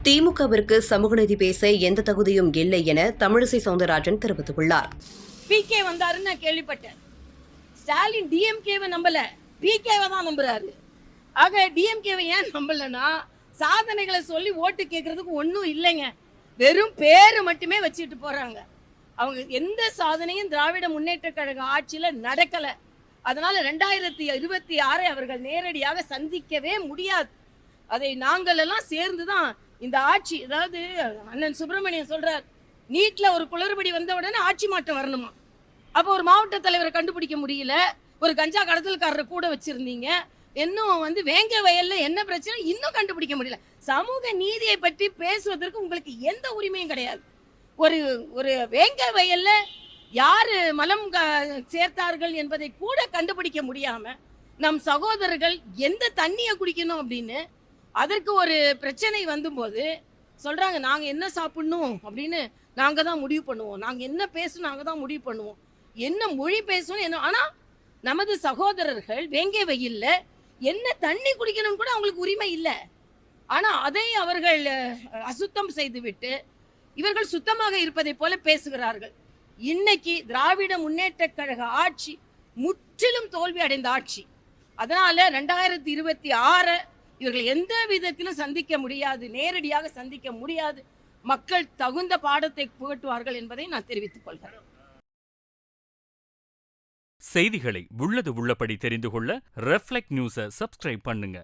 திமுகவிற்கு சமூக நீதி பேச எந்த தகுதியும் இல்லை என தமிழிசை சவுந்தரராஜன் தெரிவித்துள்ளார். PK வந்தாருன்னு நான் கேள்விப்பட்டேன். ஸ்டாலின் டிஎம்கேவை நம்பல, PKவை தான் நம்புறாரு. ஆக டிஎம்கேவை ஏன் நம்பலன்னா சாதனைகளை சொல்லி ஓட்டு கேட்கறதுக்கு ஒன்றும் இல்லைங்க. வெறும் பேரு மட்டுமே வச்சுட்டு போறாங்க. அவங்க எந்த சாதனையும் திராவிட முன்னேற்ற கழக ஆட்சியில நடக்கல. அதனால 2026 அவர்கள் நேரடியாக சந்திக்கவே முடியாது. அதை நாங்கள் எல்லாம் சேர்ந்துதான் இந்த ஆட்சி, அதாவது அண்ணன் சுப்பிரமணியன் சொல்றார், நீட்ல ஒரு குளறுபடி வந்த உடனே ஆட்சி மாற்றம் வரணுமா. அப்போ ஒரு மாவட்ட தலைவரை கண்டுபிடிக்க முடியல, ஒரு கஞ்சா கடத்தல்காரரை கூட வச்சிருந்தீங்க, இன்னும் வேங்க வயல்ல என்ன பிரச்சனை இன்னும் கண்டுபிடிக்க முடியல. சமூக நீதியை பற்றி பேசுவதற்கு உங்களுக்கு எந்த உரிமையும் கிடையாது. ஒரு வேங்க வயல்ல யாரு மலம் சேர்த்தார்கள் என்பதை கூட கண்டுபிடிக்க முடியாம நம் சகோதரர்கள் எந்த தண்ணியை குடிக்கணும் அப்படின்னு அதற்கு ஒரு பிரச்சனை வந்தபோது சொல்றாங்க, நாங்க என்ன சாப்பிடணும் அப்படின்னு நாங்க தான் முடிவு பண்ணுவோம், நாங்க என்ன பேசணும் நாங்க தான் முடிவு பண்ணுவோம், என்ன மொழி பேசணும் என்ன. ஆனா நமது சகோதரர்கள் வேங்கை வெயில்ல என்ன தண்ணி குடிக்கணும் கூட அவங்களுக்கு உரிமை இல்லை. ஆனா அதை அவர்கள் அசுத்தம் செய்துவிட்டு இவர்கள் சுத்தமாக இருப்பதை போல பேசுகிறார்கள். இன்னைக்கு திராவிட முன்னேற்ற கழக ஆட்சி முற்றிலும் தோல்வி அடைந்த ஆட்சி. அதனால 2026 இவர்கள் எந்த விதத்திலும் சந்திக்க முடியாது, நேரடியாக சந்திக்க முடியாது. மக்கள் தகுந்த பாடத்தை புகட்டுவார்கள் என்பதை நான் தெரிவித்துக் கொள்கிறேன். செய்திகளை உள்ளது உள்ளபடி தெரிந்து கொள்ள ரெஃப்ளெக்ட் நியூஸை சப்ஸ்கிரைப் பண்ணுங்க.